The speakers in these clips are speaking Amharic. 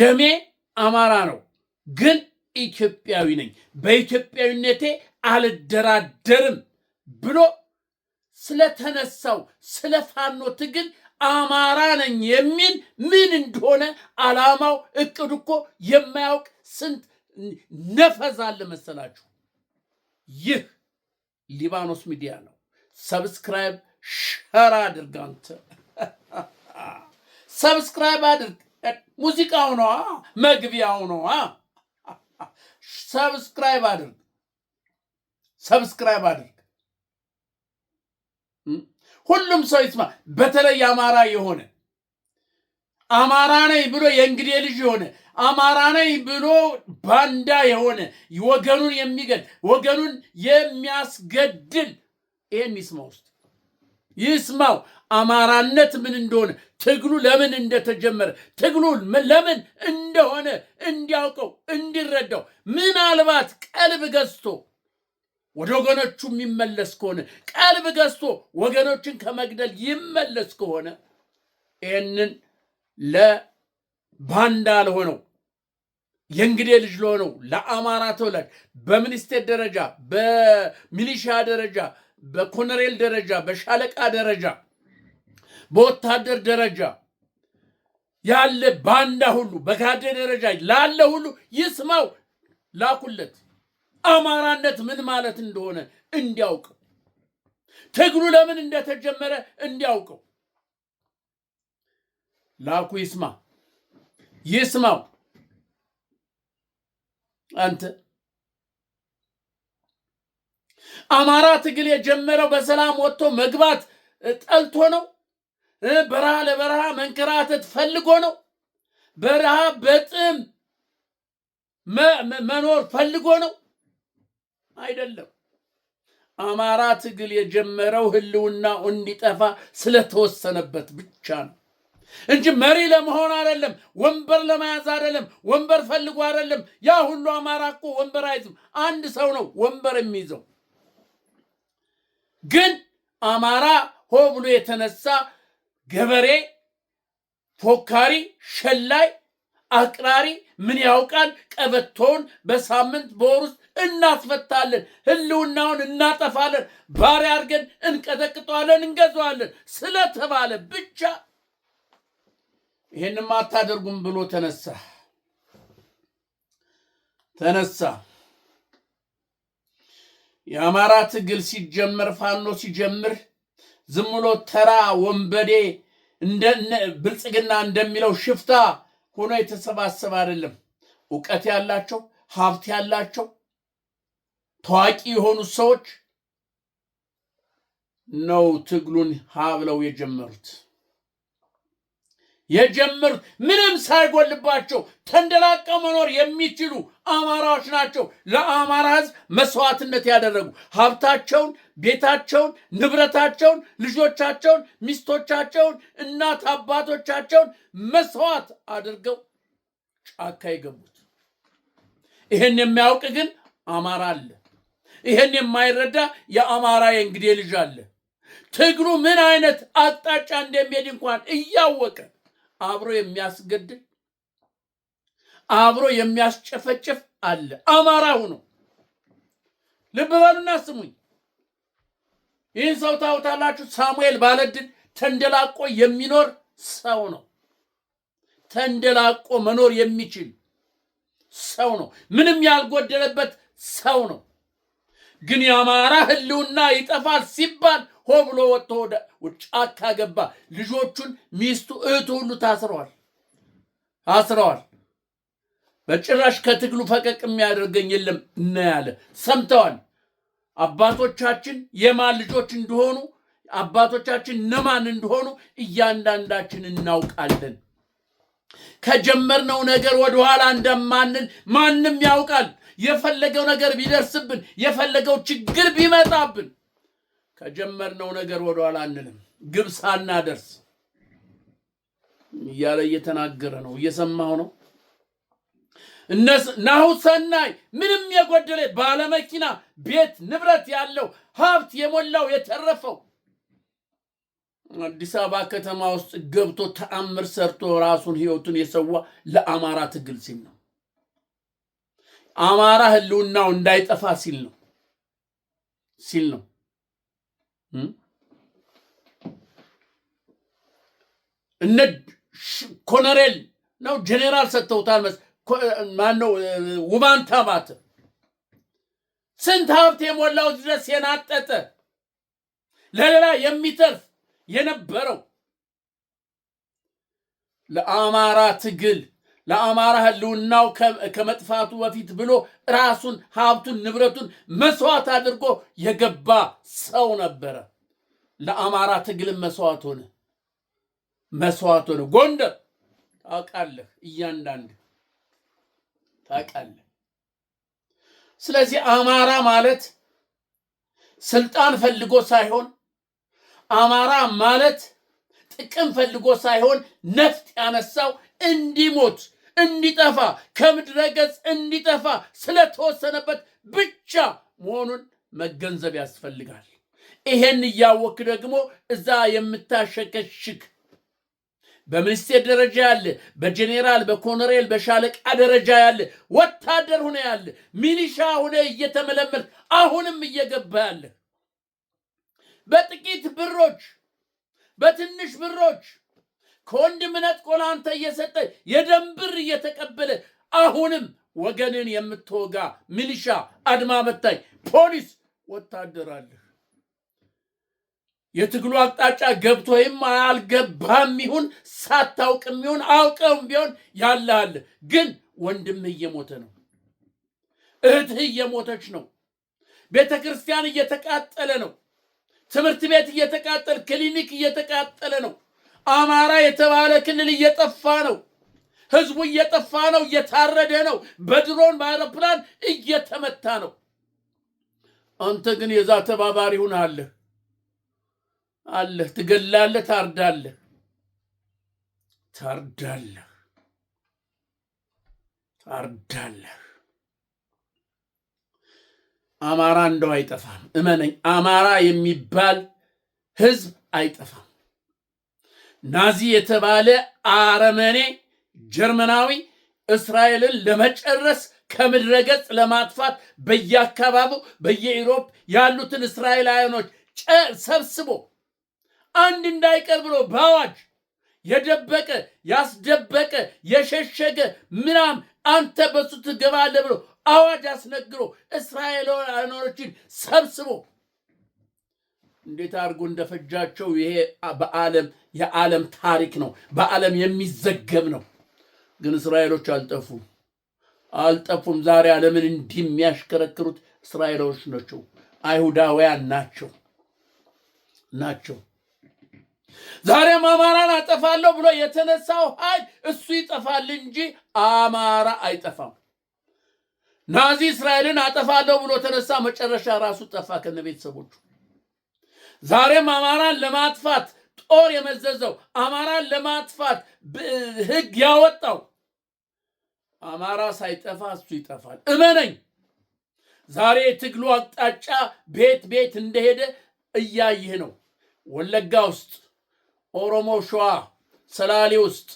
ደሜ አማራ ነው ግን ኢትዮጵያዊ ነኝ በኢትዮጵያዊነቴ አልደራደርም ብሎ ስለተነሳው ስለፋኖ ትግል አማራ ነኝ የሚል ምን እንደሆነ ዓላማው እቅዱ እኮ የማያውቅ ስንት ነፈዛል መሰላችሁ። ይህ ሊባኖስ ሚዲያ ነው። ሰብስክራይብ ሸር አድርግ። አንተ ሰብስክራይብ አድርግ። ሙዚቃው ነው መግቢያው ነው። ሰብስክራይብ አድርግ። ሰብስክራይብ አድርግ። ሁሉም ሰው ይስማ። በተለይ አማራ የሆነ አማራ ነኝ ብሎ የእንግዴ ልጅ የሆነ አማራ ነኝ ብሎ ባንዳ የሆነ ወገኑን የሚገል ወገኑን የሚያስገድል ይሄን ይስማው ውስጥ ይስማው። አማራነት ምን እንደሆነ ትግሉ ለምን እንደተጀመረ ትግሉ ለምን እንደሆነ እንዲያውቀው እንዲረዳው ምናልባት ቀልብ ገዝቶ ወደ ወገኖቹ የሚመለስ ከሆነ ቀልብ ገዝቶ ወገኖችን ከመግደል ይመለስ ከሆነ ይህንን ለባንዳ ለሆነው የእንግዴ ልጅ ለሆነው ለአማራ ተወላጅ በሚኒስቴር ደረጃ በሚሊሻ ደረጃ በኮሎኔል ደረጃ በሻለቃ ደረጃ በወታደር ደረጃ ያለ ባንዳ ሁሉ በካድሬ ደረጃ ላለ ሁሉ ይስማው። ላኩለት አማራነት ምን ማለት እንደሆነ እንዲያውቀው ትግሉ ለምን እንደተጀመረ እንዲያውቀው ላኩ። ይስማው። አንተ አማራ ትግል የጀመረው በሰላም ወጥቶ መግባት ጠልቶ ነው? በረሃ ለበረሃ መንከራተት ፈልጎ ነው? በረሃ በጥም መኖር ፈልጎ ነው? አይደለም። አማራ ትግል የጀመረው ህልውናው እንዲጠፋ ስለተወሰነበት ብቻ ነው እንጂ መሪ ለመሆን አይደለም፣ ወንበር ለመያዝ አይደለም፣ ወንበር ፈልጎ አይደለም። ያ ሁሉ አማራ እኮ ወንበር አይዝም። አንድ ሰው ነው ወንበር የሚይዘው። ግን አማራ ሆ ብሎ የተነሳ ገበሬ፣ ፎካሪ፣ ሸላይ፣ አቅራሪ ምን ያውቃል? ቀበቶውን በሳምንት በወር ውስጥ እናስፈታለን፣ ህልውናውን እናጠፋለን፣ ባሪያ አድርገን እንቀጠቅጠዋለን፣ እንገዛዋለን ስለተባለ ብቻ ይሄንም አታደርጉም ብሎ ተነሳ። የአማራ ትግል ሲጀመር ፋኖ ሲጀምር ዝም ብሎ ተራ ወንበዴ ብልጽግና እንደሚለው ሽፍታ ሆኖ የተሰባሰበ አይደለም። ዕውቀት ያላቸው ሀብት ያላቸው ታዋቂ የሆኑ ሰዎች ነው ትግሉን ሀብለው የጀመሩት ምንም ሳይጎልባቸው ተንደላቀው መኖር የሚችሉ አማራዎች ናቸው። ለአማራ ህዝብ መስዋዕትነት ያደረጉ ሀብታቸውን፣ ቤታቸውን፣ ንብረታቸውን፣ ልጆቻቸውን፣ ሚስቶቻቸውን፣ እናት አባቶቻቸውን መስዋዕት አድርገው ጫካ የገቡት። ይሄን የሚያውቅ ግን አማራ አለ። ይሄን የማይረዳ የአማራ የእንግዴ ልጅ አለ። ትግሉ ምን አይነት አቅጣጫ እንደሚሄድ እንኳን እያወቀ አብሮ የሚያስገድል አብሮ የሚያስጨፈጭፍ አለ። አማራ ሆኖ ልብ በሉና ስሙኝ። ይህን ሰው ታውቃላችሁ? ሳሙኤል ባለድል ተንደላቆ የሚኖር ሰው ነው። ተንደላቆ መኖር የሚችል ሰው ነው። ምንም ያልጎደለበት ሰው ነው። ግን የአማራ ህልውና ይጠፋል ሲባል ሆ ብሎ ወጥቶ ጫካ ገባ። ልጆቹን፣ ሚስቱ፣ እህቱ ሁሉ ታስረዋል። በጭራሽ ከትግሉ ፈቀቅ የሚያደርገኝ የለም እና ያለ ሰምተዋል። አባቶቻችን የማን ልጆች እንደሆኑ አባቶቻችን እነማን እንደሆኑ እያንዳንዳችን እናውቃለን። ከጀመርነው ነገር ወደኋላ እንደማንል ማንም ያውቃል። የፈለገው ነገር ቢደርስብን የፈለገው ችግር ቢመጣብን ከጀመርነው ነገር ወደኋላ አንልም። ግብ ሳናደርስ እያለ እየተናገረ ነው። እየሰማሁ ነው። ናሁ ሰናይ ምንም የጎደለ ባለመኪና ቤት ንብረት ያለው ሀብት የሞላው የተረፈው አዲስ አበባ ከተማ ውስጥ ገብቶ ተአምር ሰርቶ ራሱን ህይወቱን የሰዋ ለአማራ ትግል ሲል ነው። አማራ ህልውናው እንዳይጠፋ ሲል ነው እነ ኮሎኔል ነው ጄኔራል ሰጥተውታል። ማነው ውባንታ ማተ ስንት ሀብት የሞላው ድረስ የናጠጠ ለሌላ የሚተርፍ የነበረው ለአማራ ትግል ለአማራ ህልውናው ከመጥፋቱ በፊት ብሎ ራሱን ሀብቱን ንብረቱን መስዋዕት አድርጎ የገባ ሰው ነበረ። ለአማራ ትግል መስዋዕት ሆነ። ጎንደር ታውቃለህ፣ እያንዳንዱ ታውቃለህ። ስለዚህ አማራ ማለት ስልጣን ፈልጎ ሳይሆን አማራ ማለት ጥቅም ፈልጎ ሳይሆን ነፍጥ ያነሳው እንዲሞት እንዲጠፋ ከምድረ ገጽ እንዲጠፋ ስለተወሰነበት ብቻ መሆኑን መገንዘብ ያስፈልጋል። ይሄን እያወክ ደግሞ እዛ የምታሸከሽክ በሚኒስቴር ደረጃ ያለ በጄኔራል በኮሎኔል በሻለቃ ደረጃ ያለ ወታደር ሆነ ያለ ሚሊሻ ሆነ እየተመለመልክ አሁንም እየገባ ያለ በጥቂት ብሮች በትንሽ ብሮች ከወንድም ነጥቆ ለአንተ እየሰጠ የደም ብር እየተቀበለ አሁንም ወገንን የምትወጋ ሚሊሻ፣ አድማ በታኝ፣ ፖሊስ፣ ወታደር አለ። የትግሉ አቅጣጫ ገብቶህም አልገባህም ይሁን ሳታውቅም ይሁን አውቀውም ቢሆን ያለህ ግን ወንድምህ እየሞተ ነው። እህትህ እየሞተች ነው። ቤተ ክርስቲያን እየተቃጠለ ነው። ትምህርት ቤት እየተቃጠለ፣ ክሊኒክ እየተቃጠለ ነው። አማራ የተባለ ክልል እየጠፋ ነው። ህዝቡ እየጠፋ ነው። እየታረደ ነው። በድሮን በአውሮፕላን እየተመታ ነው። አንተ ግን የዛ ተባባሪ ሆነህ አለህ። ትገላለህ፣ ታርዳለህ። አማራ እንደው አይጠፋም። እመነኝ፣ አማራ የሚባል ህዝብ አይጠፋም። ናዚ የተባለ አረመኔ ጀርመናዊ እስራኤልን ለመጨረስ ከምድረ ገጽ ለማጥፋት በየአካባቢው በየኢሮፕ ያሉትን እስራኤላውያኖች ሰብስቦ አንድ እንዳይቀር ብሎ በአዋጅ የደበቀ ያስደበቀ የሸሸገ ምናም አንተ በሱ ትገባለህ ብሎ አዋጅ አስነግሮ እስራኤላውያኖችን ሰብስቦ እንዴት አድርጎ እንደፈጃቸው ይሄ የዓለም ታሪክ ነው። በዓለም የሚዘገብ ነው። ግን እስራኤሎች አልጠፉም። ዛሬ ዓለምን እንዲህ የሚያሽከረክሩት እስራኤሎች ናቸው። አይሁዳውያን ናቸው። ዛሬም አማራን አጠፋለሁ ብሎ የተነሳው ኃይል እሱ ይጠፋል እንጂ አማራ አይጠፋም። ናዚ እስራኤልን አጠፋለሁ ብሎ ተነሳ፣ መጨረሻ ራሱ ጠፋ ከነ ቤተሰቦቹ። ዛሬም አማራን ለማጥፋት ጦር የመዘዘው አማራን ለማጥፋት ህግ ያወጣው አማራ ሳይጠፋ እሱ ይጠፋል። እመነኝ። ዛሬ የትግሉ አቅጣጫ ቤት እንደሄደ እያየህ ነው። ወለጋ ውስጥ፣ ኦሮሞ ሸዋ ሰላሌ ውስጥ፣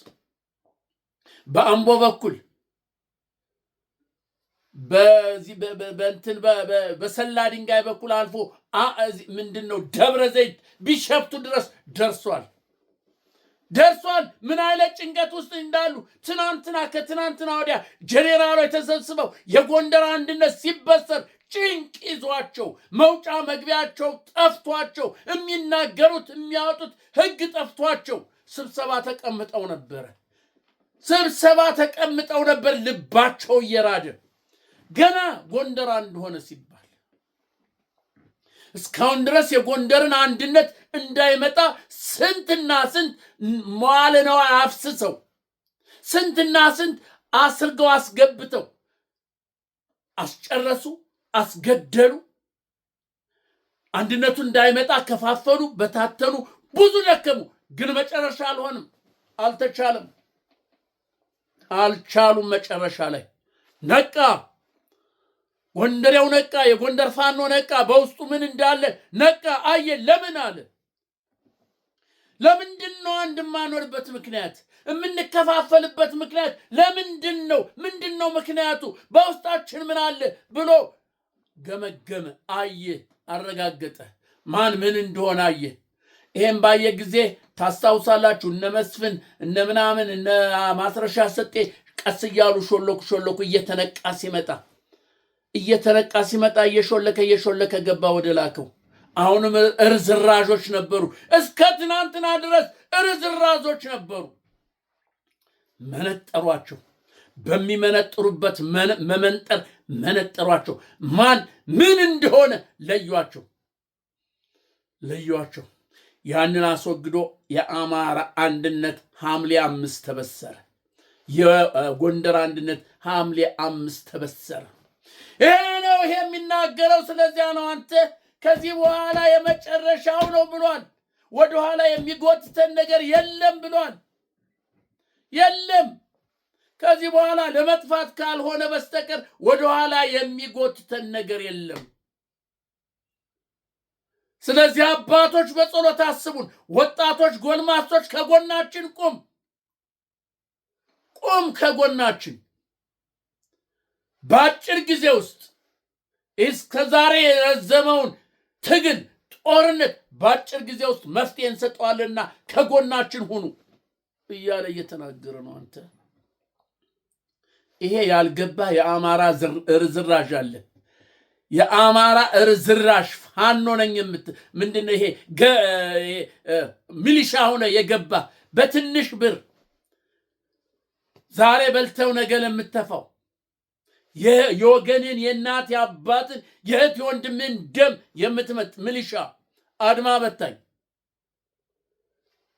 በአምቦ በኩል በሰላ ድንጋይ በኩል አልፎ ምንድነው ደብረ ዘይት ቢሸፍቱ ድረስ ደርሷል። ምን አይነት ጭንቀት ውስጥ እንዳሉ ከትናንትና ወዲያ ጄኔራሎች ተሰብስበው የጎንደር አንድነት ሲበሰር ጭንቅ ይዟቸው መውጫ መግቢያቸው ጠፍቷቸው የሚናገሩት የሚያወጡት ህግ ጠፍቷቸው ስብሰባ ተቀምጠው ነበር። ልባቸው እየራደ ገና ጎንደር አንድ ሆነ ሲባል እስካሁን ድረስ የጎንደርን አንድነት እንዳይመጣ ስንትና ስንት መዋዕለ ንዋይ አፍስሰው ስንትና ስንት አስርገው አስገብተው አስጨረሱ፣ አስገደሉ። አንድነቱ እንዳይመጣ ከፋፈሉ፣ በታተኑ፣ ብዙ ደከሙ። ግን መጨረሻ አልቻሉም። መጨረሻ ላይ ነቃ። ጎንደሬው ነቃ። የጎንደር ፋኖ ነቃ። በውስጡ ምን እንዳለ ነቃ፣ አየ። ለምን አለ? ለምንድነው አንድ ማኖርበት ምክንያት? የምንከፋፈልበት ምክንያት ለምንድነው? ምንድነው ምክንያቱ? በውስጣችን ምን አለ ብሎ ገመገመ፣ አየ፣ አረጋገጠ። ማን ምን እንደሆነ አየ። ይሄን ባየ ጊዜ ታስታውሳላችሁ እነ መስፍን እነ ምናምን እነ ማስረሻ ሰጤ ቀስ እያሉ ሾለኩ እየተነቃ ሲመጣ እየሾለከ ገባ ወደ ላከው። አሁንም እርዝራዦች ነበሩ። እስከ ትናንትና ድረስ እርዝራዦች ነበሩ። መነጠሯቸው። በሚመነጥሩበት መመንጠር መነጠሯቸው። ማን ምን እንደሆነ ለዩአቸው። ያንን አስወግዶ የአማራ አንድነት ሐምሌ 5 ተበሰረ። የጎንደር አንድነት ሐምሌ 5 ተበሰረ። ይሄ ነው የሚናገረው። ስለዚያ ነው አንተ ከዚህ በኋላ የመጨረሻው ነው ብሏል። ወደኋላ የሚጎትተን ነገር የለም ብሏል። የለም ከዚህ በኋላ ለመጥፋት ካልሆነ በስተቀር ወደኋላ የሚጎትተን ነገር የለም። ስለዚህ አባቶች በጸሎት አስቡን። ወጣቶች፣ ጎልማሶች ከጎናችን ቁም ከጎናችን። በአጭር ጊዜ ውስጥ እስከ ዛሬ የረዘመውን ትግል፣ ጦርነት በአጭር ጊዜ ውስጥ መፍትሄ እንሰጠዋልና ከጎናችን ሁኑ እያለ እየተናገረ ነው። አንተ ይሄ ያልገባ የአማራ ርዝራዥ አለ። የአማራ ርዝራዥ ፋኖ ነኝ ምንድነው ይሄ ሚሊሻ ሆነ የገባ በትንሽ ብር ዛሬ በልተው ነገ ለምትተፋው የወገንን የእናት የአባትን የእህት የወንድምን ደም የምትመጥ ሚሊሻ አድማ በታኝ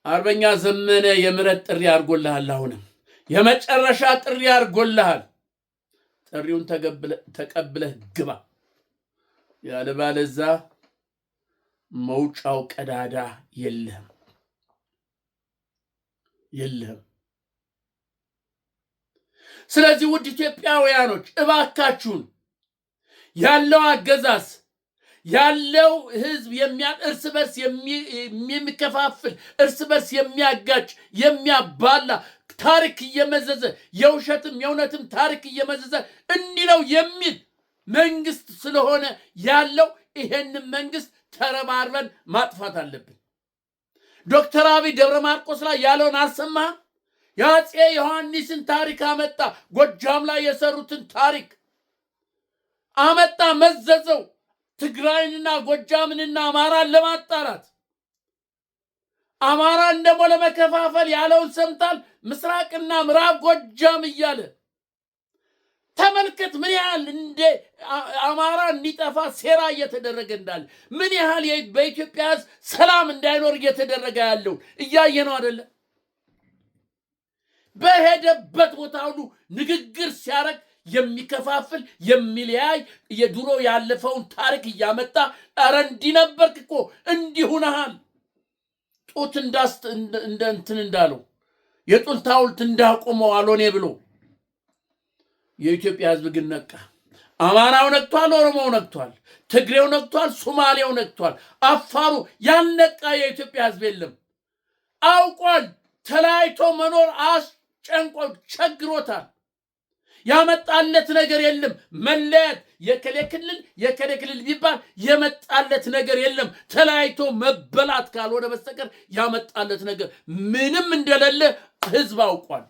አርበኛ ዘመነ የምሕረት ጥሪ አድርጎልሃል። አሁንም የመጨረሻ ጥሪ አድርጎልሃል። ጥሪውን ተቀብለህ ግባ። ያለባለዛ መውጫው ቀዳዳ የለህም። ስለዚህ ውድ ኢትዮጵያውያኖች እባካችሁን ያለው አገዛዝ ያለው ህዝብ እርስ በርስ የሚከፋፍል እርስ በርስ የሚያጋጭ የሚያባላ ታሪክ እየመዘዘ የውሸትም የእውነትም ታሪክ እየመዘዘ እንዲህ ነው የሚል መንግስት ስለሆነ ያለው ይሄንን መንግስት ተረባርበን ማጥፋት አለብን። ዶክተር አብይ ደብረ ማርቆስ ላይ ያለውን አልሰማህ? የአፄ ዮሐንስን ታሪክ አመጣ። ጎጃም ላይ የሰሩትን ታሪክ አመጣ፣ መዘዘው። ትግራይንና ጎጃምንና አማራን ለማጣላት አማራን ደግሞ ለመከፋፈል ያለውን ሰምታል። ምስራቅና ምዕራብ ጎጃም እያለ ተመልከት። ምን ያህል እንደ አማራ እንዲጠፋ ሴራ እየተደረገ እንዳለ፣ ምን ያህል በኢትዮጵያ ሕዝብ ሰላም እንዳይኖር እየተደረገ ያለው እያየ ነው አይደለ? በሄደበት ቦታ ሁሉ ንግግር ሲያረግ የሚከፋፍል የሚለያይ የድሮ ያለፈውን ታሪክ እያመጣ ኧረ እንዲህ ነበርክ እኮ እንዲህ ሆነሃል፣ ጡት እንትን እንዳለው የጡት ሐውልት እንዳቆመው አልሆነ ብሎ። የኢትዮጵያ ሕዝብ ግን ነቃ። አማራው ነቅቷል፣ ኦሮሞው ነቅቷል፣ ትግሬው ነቅቷል፣ ሶማሌው ነቅቷል፣ አፋሩ ያልነቃ የኢትዮጵያ ሕዝብ የለም። አውቋል። ተለያይቶ መኖር ጨንቆ ቸግሮታል። ያመጣለት ነገር የለም። መለያት የከሌ ክልል ቢባል የመጣለት ነገር የለም። ተለያይቶ መበላት ካልሆነ በስተቀር ያመጣለት ነገር ምንም እንደሌለ ህዝብ አውቋል።